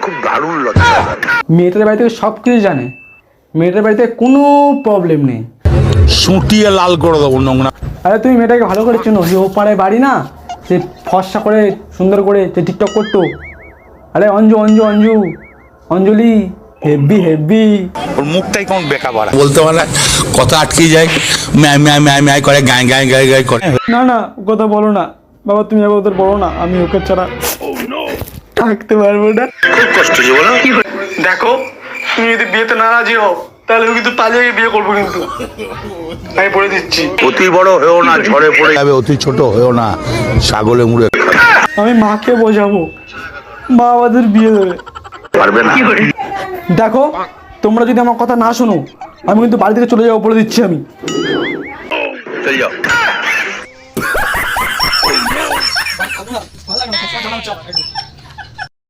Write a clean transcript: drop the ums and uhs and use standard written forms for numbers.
খুব দারুণ লজ্জা। মেয়েটার বাড়ি থেকে সব কিছু জানে, মেয়েটার বাড়িতে কোনো প্রবলেম নেই। সুটিয়ে লাল করে দেবো নোংরা। আরে তুমি মেয়েটাকে ভালো করে চেনো, যে ও পাড়ায় বাড়ি না, সে ফর্সা করে সুন্দর করে যে টিকটক করতো। আরে অঞ্জু অঞ্জু অঞ্জু অঞ্জলি, হেব্বি হেব্বি। ওর মুখটাই কেমন বেকা বাড়া, বলতে পারে কথা আটকে যায়, ম্যায় ম্যায় ম্যায় ম্যায় করে, গায়ে গায়ে গায়ে গায়ে করে। না না, ও কথা বলো না বাবা, তুমি আবার ওদের বলো না, আমি ওকে ছাড়া থাকতে পারবো না। খুব কষ্ট হচ্ছে বলো। দেখো, তুমি যদি বিয়েতে না রাজি হও তাহলে আমি কিন্তু পালিয়ে বিয়ে করবো, কিন্তু আমি বলে দিচ্ছি। অতি বড় হয়েও না, ঝড়ে পড়ে যাবে। অতি ছোট হয়েও না, ছাগলে মুড়ে খাবে। আমি মাকে বোঝাবো, মা আমাদের বিয়ে দেবে। পারবে না। দেখো, তোমরা যদি আমার কথা না শোনো, আমি কিন্তু বাড়ি থেকে চলে যাবো, বলে দিচ্ছি আমি। চলে যাও।